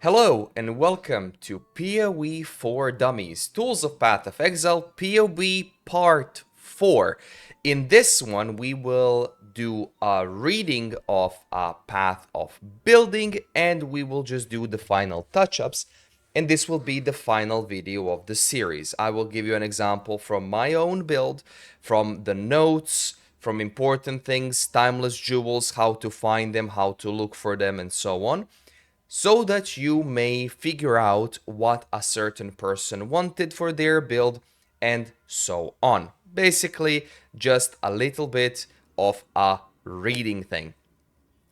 Hello and welcome to PoE For Dummies, Tools of Path of Exile, POB Part 4. In this one, we will do a reading of a Path of Building and we will just do the final touch-ups. And this will be the final video of the series. I will give you an example from my own build, from the notes, from important things, timeless jewels, how to find them, how to look for them, and so on, so that you may figure out what a certain person wanted for their build and so on. Basically, just a little bit of a reading thing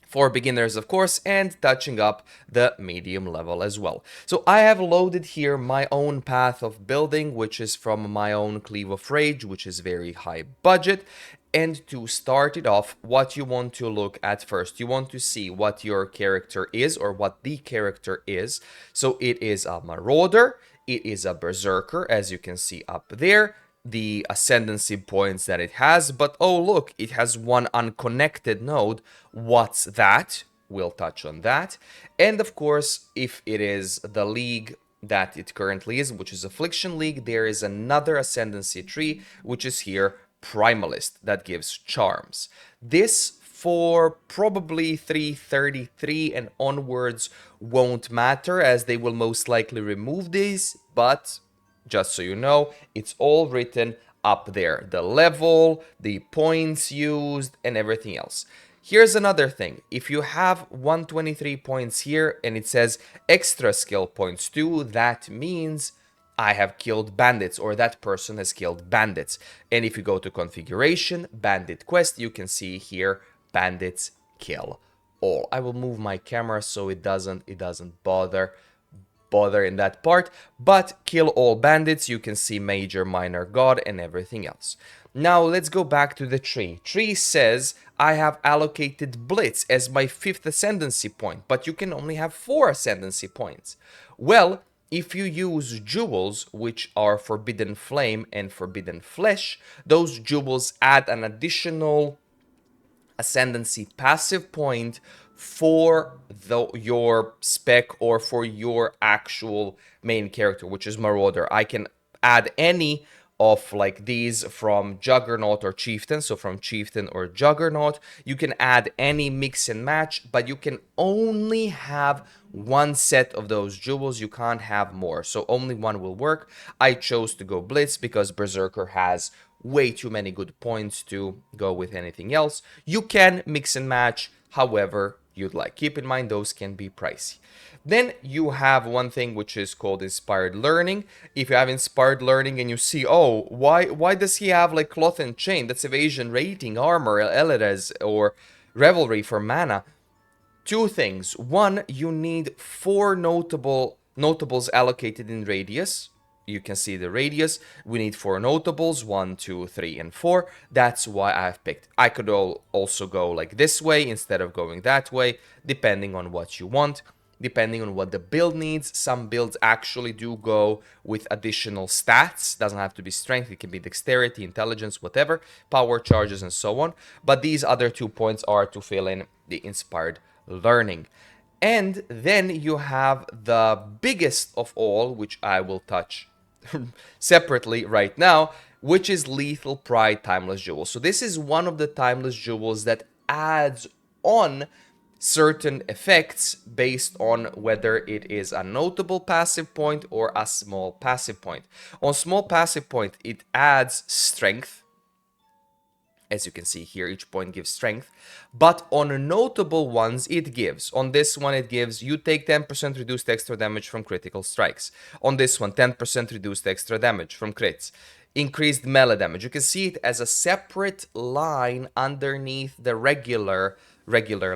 for beginners, of course, and touching up the medium level as well. So I have loaded here my own path of building, which is from my own Cleave of Rage, which is very high budget. And to start it off, what you want to look at first, you want to see what your character is or what the character is. So it is a Marauder, it is a Berserker, as you can see up there, the ascendancy points that it has, but oh look, it has one unconnected node. What's that? We'll touch on that. And of course, if it is the league that it currently is, which is Affliction League, there is another ascendancy tree, which is here, Primalist, that gives charms. This for probably 333 and onwards won't matter, as they will most likely remove these, but just so you know, it's all written up there. The level, the points used, and everything else. Here's another thing. If you have 123 points here and it says extra skill points too, that means I have killed bandits, or that person has killed bandits. And if you go to configuration, bandit quest, you can see here, bandits kill all. I will move my camera so it doesn't bother in that part, but kill all bandits. You can see major, minor, god, and everything else. Now let's go back to the tree. Tree says I have allocated Blitz as my 5th ascendancy point, but you can only have 4 ascendancy points. Well, if you use jewels, which are Forbidden Flame and Forbidden Flesh, those jewels add an additional ascendancy passive point for your spec or for your actual main character, which is Marauder. I can add any of like these from Juggernaut or Chieftain, so from Chieftain or Juggernaut. You can add any mix and match, but you can only have one set of those jewels. You can't have more, so only one will work. I chose to go Blitz because Berserker has way too many good points to go with anything else. You can mix and match however you'd like. Keep in mind those can be pricey. Then you have one thing which is called inspired learning. If you have inspired learning and you see, oh, why does he have like cloth and chain? That's evasion, rating, armor, Elides, or revelry for mana. Two things. One, you need 4 notables allocated in radius. You can see the radius. We need 4 notables, 1, 2, 3, and 4. That's why I've picked. I could also go like this way instead of going that way, depending on what you want, depending on what the build needs. Some builds actually do go with additional stats. Doesn't have to be strength. It can be dexterity, intelligence, whatever, power charges, and so on. But these other 2 points are to fill in the inspired learning. And then you have the biggest of all, which I will touch separately right now, which is Lethal Pride Timeless Jewel. So this is one of the timeless jewels that adds on certain effects based on whether it is a notable passive point or a small passive point. On small passive point, it adds strength. As you can see here, each point gives strength. But on notable ones, it gives. On this one, it gives you take 10% reduced extra damage from critical strikes. On this one, 10% reduced extra damage from crits. Increased melee damage. You can see it as a separate line underneath the regular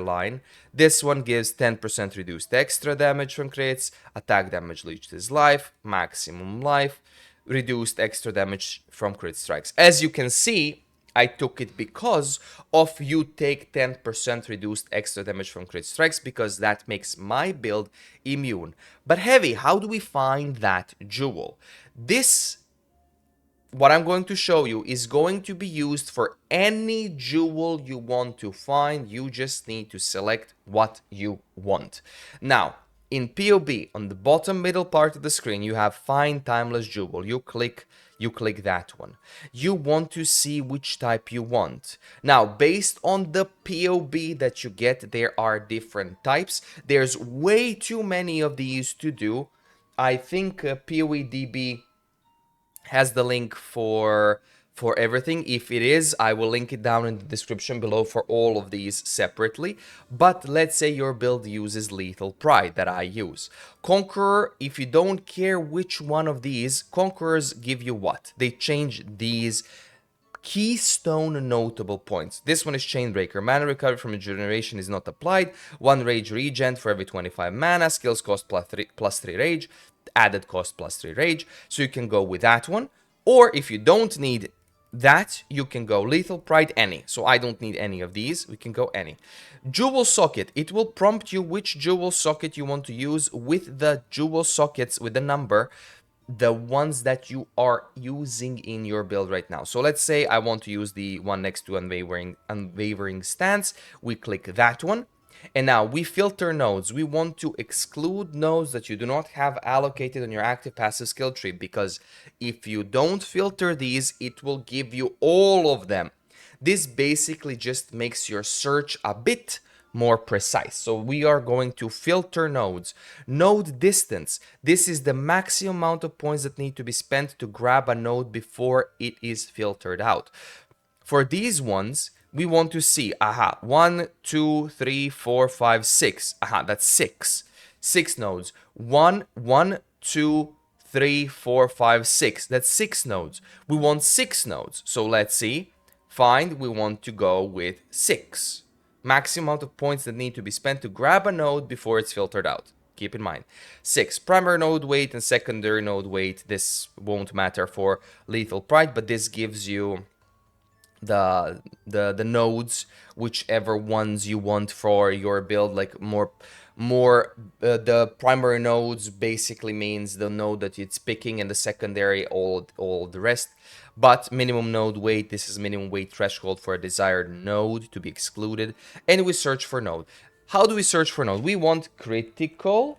line. This one gives 10% reduced extra damage from crits. Attack damage leached is life. Maximum life. Reduced extra damage from crit strikes. As you can see, I took it because of you take 10% reduced extra damage from crit strikes, because that makes my build immune. But Heavy, how do we find that jewel? This, what I'm going to show you, is going to be used for any jewel you want to find. You just need to select what you want. Now, In POB, on the bottom middle part of the screen, you have Find Timeless Jewel. You click that one. You want to see which type you want. Now, based on the POB that you get, there are different types. There's way too many of these to do. I think PoEDB has the link for everything. If it is, I will link it down in the description below for all of these separately. But let's say your build uses Lethal Pride that I use. Conqueror, if you don't care which one of these, Conquerors give you what? They change these keystone notable points. This one is Chainbreaker. Mana recovery from a generation is not applied. 1 rage regen for every 25 mana. Skills cost plus 3 rage. Added cost plus 3 rage. So you can go with that one. Or if you don't need that, you can go Lethal Pride any. So I don't need any of these. We can go any. Jewel Socket. It will prompt you which jewel socket you want to use with the jewel sockets with the number, the ones that you are using in your build right now. So let's say I want to use the one next to Unwavering Stance. We click that one. And now we filter nodes. We want to exclude nodes that you do not have allocated on your active passive skill tree, because if you don't filter these, it will give you all of them. This basically just makes your search a bit more precise. So we are going to filter nodes. Node distance. This is the maximum amount of points that need to be spent to grab a node before it is filtered out. For these ones, we want to see, 1, 2, 3, 4, 5, 6. That's 6. 6 nodes. 1, 2, 3, 4, 5, 6. That's 6 nodes. We want 6 nodes. So let's see. We want to go with 6. Maximum amount of points that need to be spent to grab a node before it's filtered out. Keep in mind. 6. Primary node weight and secondary node weight. This won't matter for Lethal Pride, but this gives you the nodes, whichever ones you want for your build. Like the primary nodes basically means the node that it's picking, and the secondary all the rest. But minimum node weight, this is minimum weight threshold for a desired node to be excluded. And we search for node. How do we search for node? We want critical,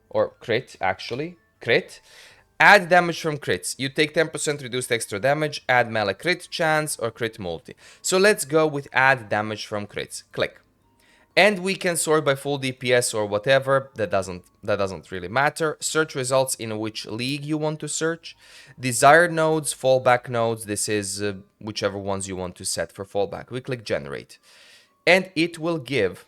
or crit actually, crit. Add damage from crits. You take 10% reduced extra damage, add melee crit chance, or crit multi. So let's go with add damage from crits. Click. And we can sort by full DPS or whatever. That doesn't really matter. Search results in which league you want to search. Desired nodes, fallback nodes. This is whichever ones you want to set for fallback. We click generate. And it will give...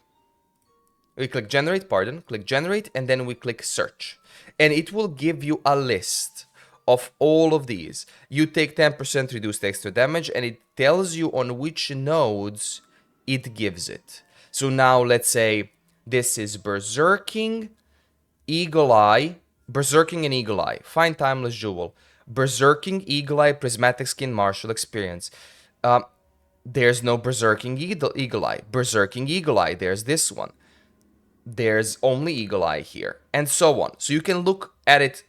We click generate, click generate, and then we click search. And it will give you a list of all of these. You take 10% reduced extra damage, and it tells you on which nodes it gives it. So now let's say this is Berserking, Eagle Eye, Berserking and Eagle Eye. Find Timeless Jewel. Berserking, Eagle Eye, Prismatic Skin, Martial Experience. There's no Berserking Eagle Eye. Berserking Eagle Eye, there's this one. There's only Eagle Eye here, and so on. So you can look at it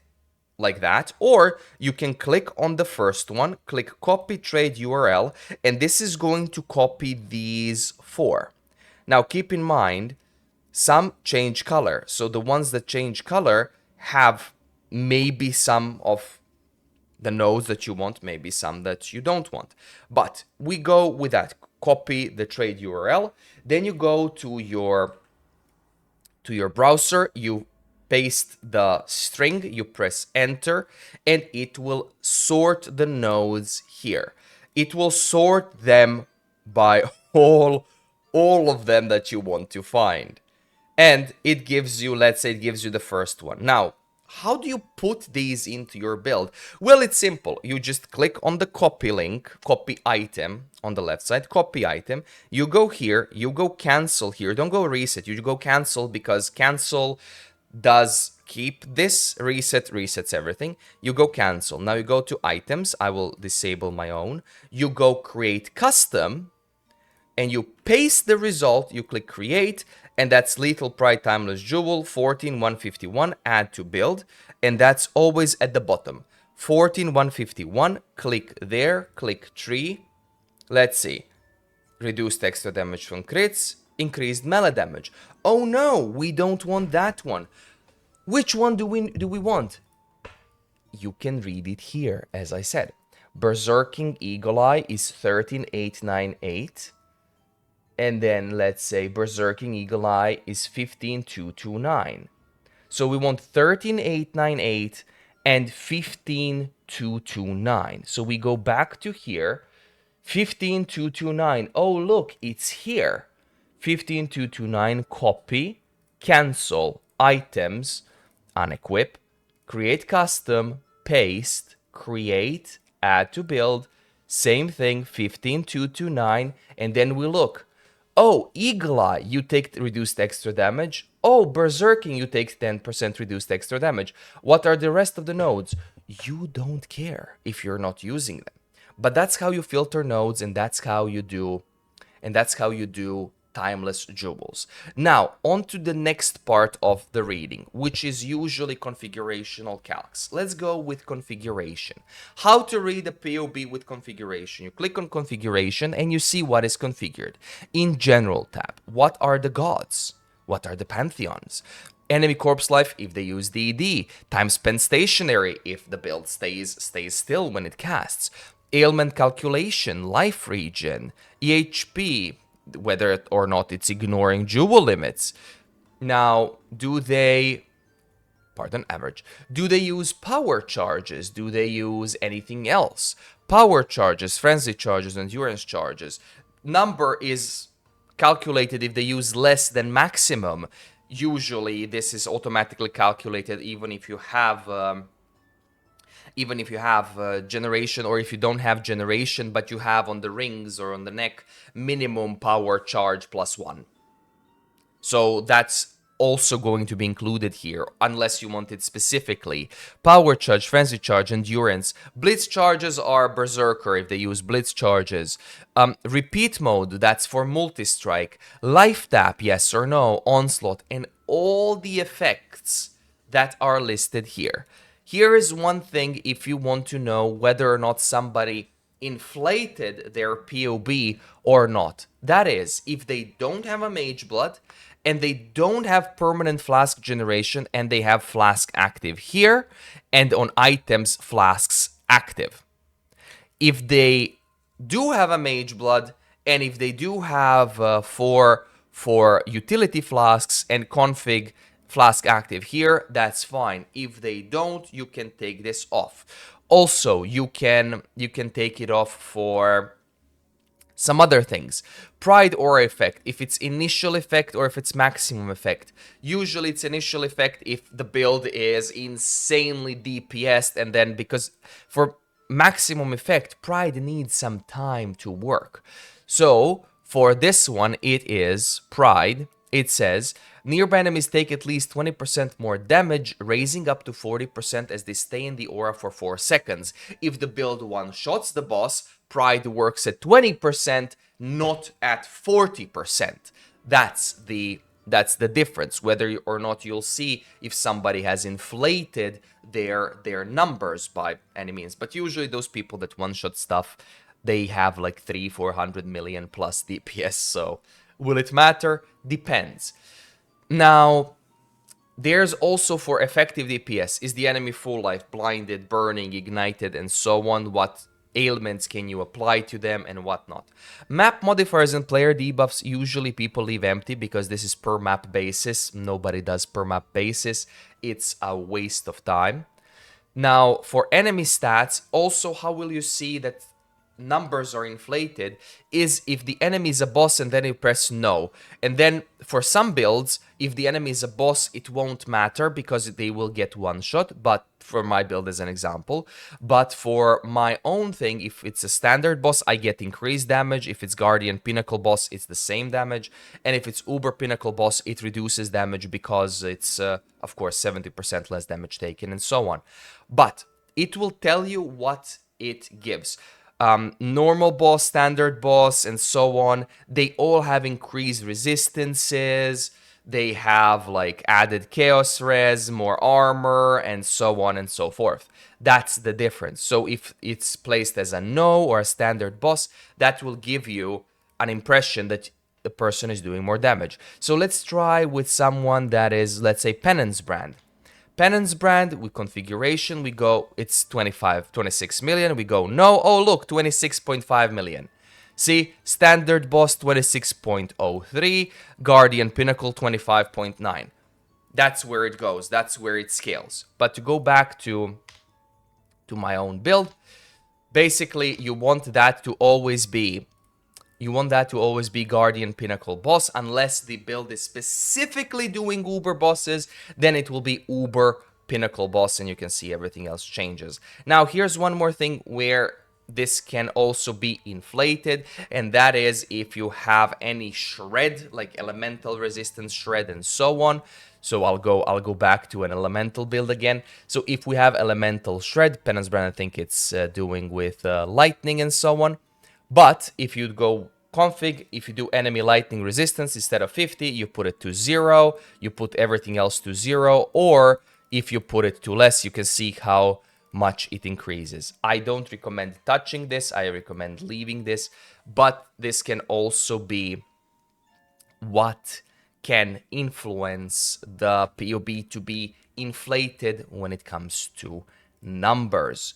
like that, or you can click on the first one, click copy trade URL, and this is going to copy these 4. Now keep in mind, some change color. So the ones that change color have maybe some of the nodes that you want, maybe some that you don't want. But we go with that. Copy the trade URL, then you go to your browser, you paste the string, you press enter, and it will sort the nodes here. It will sort them by all of them that you want to find. And it gives you, let's say it gives you the first one. Now, how do you put these into your build? Well, it's simple. You just click on the copy link, copy item on the left side, copy item. You go here, you go cancel here. Don't go reset, you go cancel, because cancel does keep this, reset resets everything. You go cancel. Now you go to items. I will disable my own. You go create custom, and you paste the result. You click create, and that's Lethal Pride Timeless Jewel 14151, add to build, and that's always at the bottom. 14151, click there, click tree. Let's see. Reduced extra damage from crits, increased melee damage. Oh no, we don't want that one. Which one do we want? You can read it here, as I said. Berserking Eagle Eye is 13898. And then let's say Berserking Eagle Eye is 15229. So we want 13898 and 15229. So we go back to here. 15229. Oh, look, it's here. 15229, copy, cancel, items, unequip, create custom, paste, create, add to build, same thing, 15229, and then we look. Oh, Eagle Eye, you take reduced extra damage. Oh, Berserking, you take 10% reduced extra damage. What are the rest of the nodes? You don't care if you're not using them. But that's how you filter nodes, and that's how you do timeless jewels. Now, on to the next part of the reading, which is usually configurational calcs. Let's go with configuration. How to read a POB with configuration. You click on configuration and you see what is configured. In general tab, what are the gods? What are the pantheons? Enemy corpse life if they use DD. Time spent stationary if the build stays still when it casts. Ailment calculation, life regen, EHP, whether or not it's ignoring jewel limits. Now, do they use power charges? Do they use anything else? Power charges, frenzy charges, endurance charges. Number is calculated if they use less than maximum. Usually, this is automatically calculated even if you have generation, or if you don't have generation but you have on the rings or on the neck minimum power charge +1. So that's also going to be included here, unless you want it specifically. Power charge, frenzy charge, endurance. Blitz charges are berserker if they use blitz charges. Repeat mode, that's for multi-strike. Life tap, yes or no. Onslaught, and all the effects that are listed here. Here is one thing if you want to know whether or not somebody inflated their POB or not. That is, if they don't have a Mage Blood and they don't have permanent flask generation and they have flask active here, and on items flasks active. If they do have a Mage Blood and if they do have for utility flasks and config flask active here, that's fine. If they don't, you can take this off. Also, you can take it off for some other things. Pride aura effect, if it's initial effect or if it's maximum effect. Usually it's initial effect if the build is insanely DPS'd, and then because for maximum effect, Pride needs some time to work. So for this one, it is Pride. It says, nearby enemies take at least 20% more damage, raising up to 40% as they stay in the aura for 4 seconds. If the build one-shots the boss, Pride works at 20%, not at 40%. That's the difference, whether or not you'll see if somebody has inflated their numbers by any means. But usually those people that one-shot stuff, they have like 300-400 million plus DPS, so will it matter? Depends. Now, there's also for effective DPS. Is the enemy full life, blinded, burning, ignited, and so on? What ailments can you apply to them and whatnot? Map modifiers and player debuffs, usually people leave empty because this is per map basis. Nobody does per map basis. It's a waste of time. Now, for enemy stats, also how will you see that numbers are inflated is if the enemy is a boss and then you press no. And then for some builds, if the enemy is a boss, it won't matter because they will get one shot. But for my build as an example, but for my own thing, if it's a standard boss, I get increased damage. If it's Guardian Pinnacle boss, it's the same damage. And if it's Uber Pinnacle boss, it reduces damage because it's, of course, 70% less damage taken and so on. But it will tell you what it gives. Normal boss, standard boss, and so on, they all have increased resistances. They have like added chaos res, more armor, and so on and so forth. That's the difference. So if it's placed as a no or a standard boss, that will give you an impression that the person is doing more damage. So let's try with someone that is, let's say, Penance Brand. penance brand, with configuration, we go, it's 26 million. We go, no, oh, look, 26.5 million. See, standard boss 26.03, guardian pinnacle 25.9. That's where it goes. That's where it scales. But to go back to my own build, basically you want that to always be Guardian Pinnacle Boss. Unless the build is specifically doing Uber bosses, then it will be Uber Pinnacle Boss, and you can see everything else changes. Now, here's one more thing where this can also be inflated, and that is if you have any shred, like elemental resistance shred and so on. So I'll go back to an elemental build again. So if we have elemental shred, penance brand, I think it's doing with lightning and so on. But if you go config, if you do enemy lightning resistance, instead of 50, you put it to 0, you put everything else to 0, or if you put it to less, you can see how much it increases. I don't recommend touching this, I recommend leaving this, but this can also be what can influence the POB to be inflated when it comes to numbers.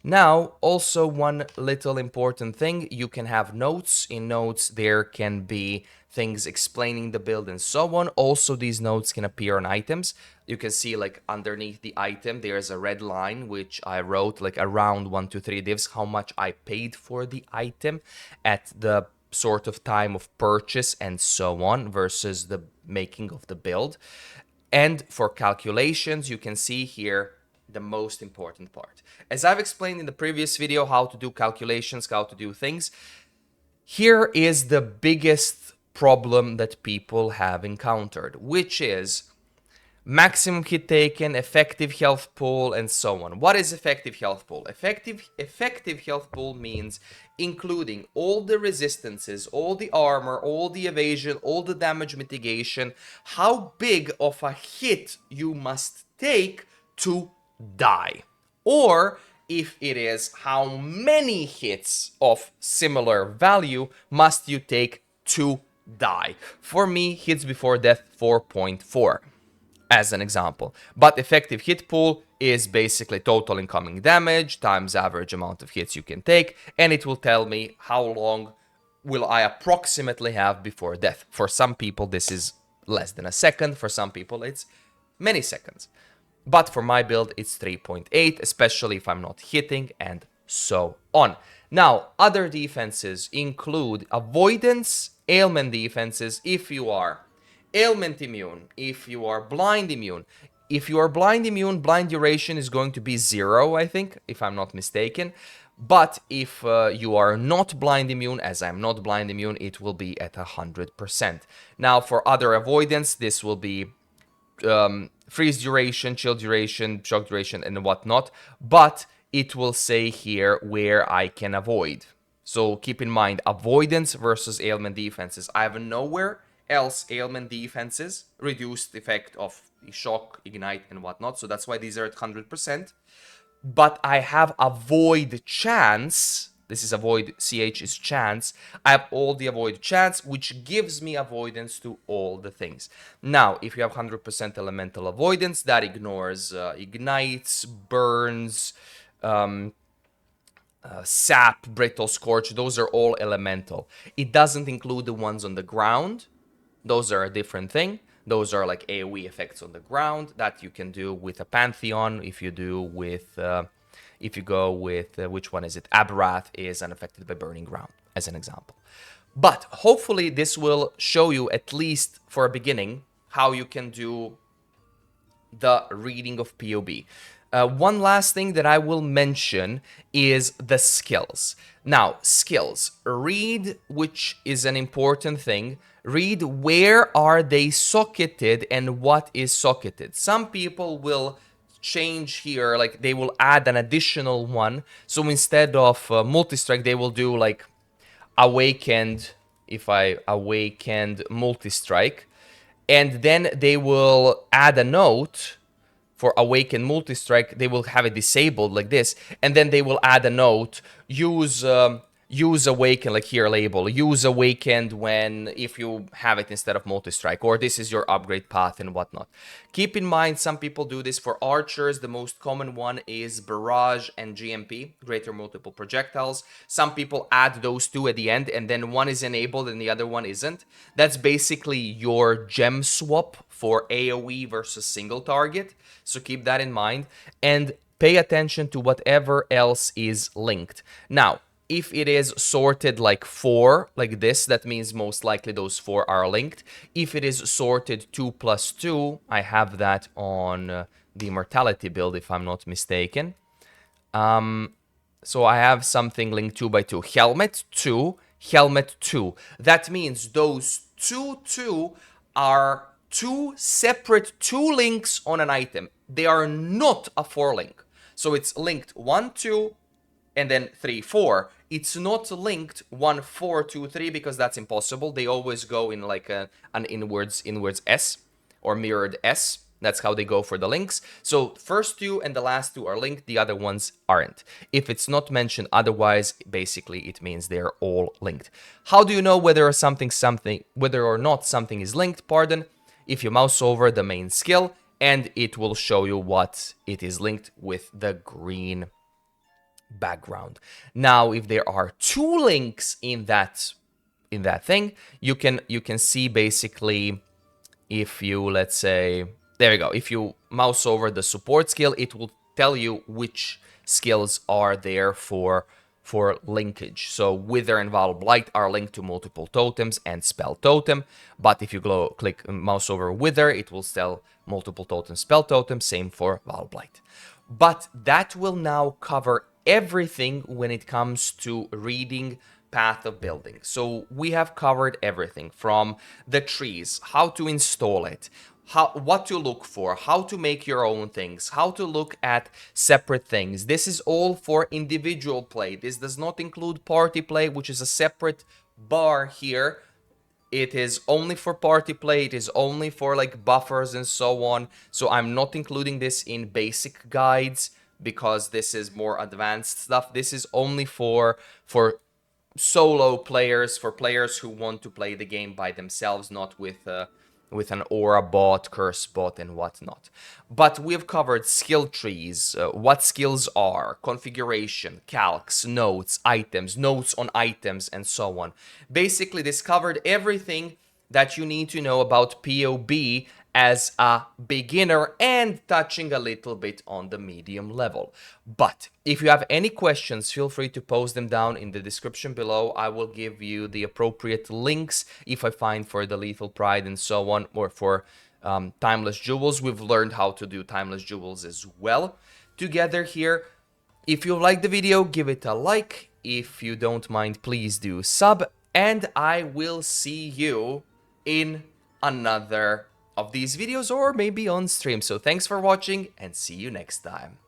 Now, also one little important thing, you can have notes. In notes, there can be things explaining the build and so on. Also, these notes can appear on items. You can see like underneath the item, there's a red line, which I wrote like around 1 to 3 divs, how much I paid for the item at the sort of time of purchase and so on versus the making of the build. And for calculations, you can see here the most important part. As I've explained in the previous video how to do calculations, how to do things, here is the biggest problem that people have encountered, which is maximum hit taken, effective health pool, and so on. What is effective health pool? Effective health pool means including all the resistances, all the armor, all the evasion, all the damage mitigation, how big of a hit you must take to die. Or if it is, how many hits of similar value must you take to die. For me, hits before death 4.4 as an example. But effective hit pool is basically total incoming damage times average amount of hits you can take, and it will tell me how long will I approximately have before death. For some people, this is less than a second. For some people, it's many seconds. But for my build, it's 3.8, especially if I'm not hitting and so on. Now, other defenses include avoidance, ailment defenses if you are ailment immune, if you are blind immune. If you are blind immune, blind duration is going to be 0, I think, if I'm not mistaken. But if you are not blind immune, as I'm not blind immune, it will be at 100%. Now, for other avoidance, this will be freeze duration, chill duration, shock duration, and whatnot. But it will say here where I can avoid. So keep in mind, avoidance versus ailment defenses. I have nowhere else ailment defenses, reduced effect of shock, ignite, and whatnot. So that's why these are at 100%. But I have avoid chance. This is avoid, CH is chance. I have all the avoid chance, which gives me avoidance to all the things. Now, if you have 100% elemental avoidance, that ignores ignites, burns, sap, brittle, scorch. Those are all elemental. It doesn't include the ones on the ground. Those are a different thing. Those are like AoE effects on the ground that you can do with a Pantheon. If you do with, if you go with, which one is it? Abrath is unaffected by burning ground, as an example. But hopefully this will show you, at least for a beginning, how you can do the reading of POB. One last thing that I will mention is the skills. Now, skills. Read, which is an important thing. Read where are they socketed and what is socketed. Some people will change here, like they will add an additional one. So instead of multi-strike, they will do like awakened, if I awakened multi-strike. And then they will add a note for awakened multi-strike. They will have it disabled like this. And then they will add a note, use use awaken, like here label, use awakened when, if you have it instead of multi-strike, or this is your upgrade path and whatnot. Keep in mind, some people do this for archers. The most common one is barrage and GMP, greater multiple projectiles. Some people add those two at the end, and then one is enabled and the other one isn't. That's basically your gem swap for AoE versus single target, so keep that in mind, and pay attention to whatever else is linked. Now, if it is sorted like 4, like this, that means most likely those 4 are linked. If it is sorted 2 plus 2, I have that on the Immortality build, if I'm not mistaken. So I have something linked 2 by 2. Helmet 2, helmet 2. That means those 2 are 2 separate 2 links on an item. They are not a 4 link. So it's linked 1, 2, and then 3, 4. It's not linked 1, 4, 2, 3 because that's impossible. They always go in like an inwards S or mirrored S. That's how they go for the links. So first 2 and the last 2 are linked, the other ones aren't. If it's not mentioned otherwise, basically it means they're all linked. How do you know whether or not something is linked? Pardon. If you mouse over the main skill, and it will show you what it is linked with the green background. Now, if there are 2 links in that thing, you can see basically, if you, let's say, there you go, if you mouse over the support skill, it will tell you which skills are there for linkage. So Wither and Vial Blight are linked to multiple totems and Spell Totem, but if you click mouse over Wither, it will tell multiple totem, Spell Totem, same for Vial Blight. But that will now cover everything when it comes to reading Path of Building. So we have covered everything from the trees, how to install it, what to look for, how to make your own things, how to look at separate things. This is all for individual play. This does not include party play, which is a separate bar here. It is only for party play. It is only for like buffers and so on. So I'm not including this in basic guides because this is more advanced stuff. This is only for solo players, for players who want to play the game by themselves, not with an aura bot, curse bot, and whatnot. But we've covered skill trees, what skills are, configuration, calcs, notes, items, notes on items, and so on. Basically, this covered everything that you need to know about POB as a beginner and touching a little bit on the medium level. But if you have any questions, feel free to post them down in the description below. I will give you the appropriate links if I find for the Lethal Pride and so on, or for Timeless Jewels. We've learned how to do Timeless Jewels as well together here. If you like the video, give it a like. If you don't mind, please do sub. And I will see you in another of these videos, or maybe on stream. So thanks for watching and see you next time.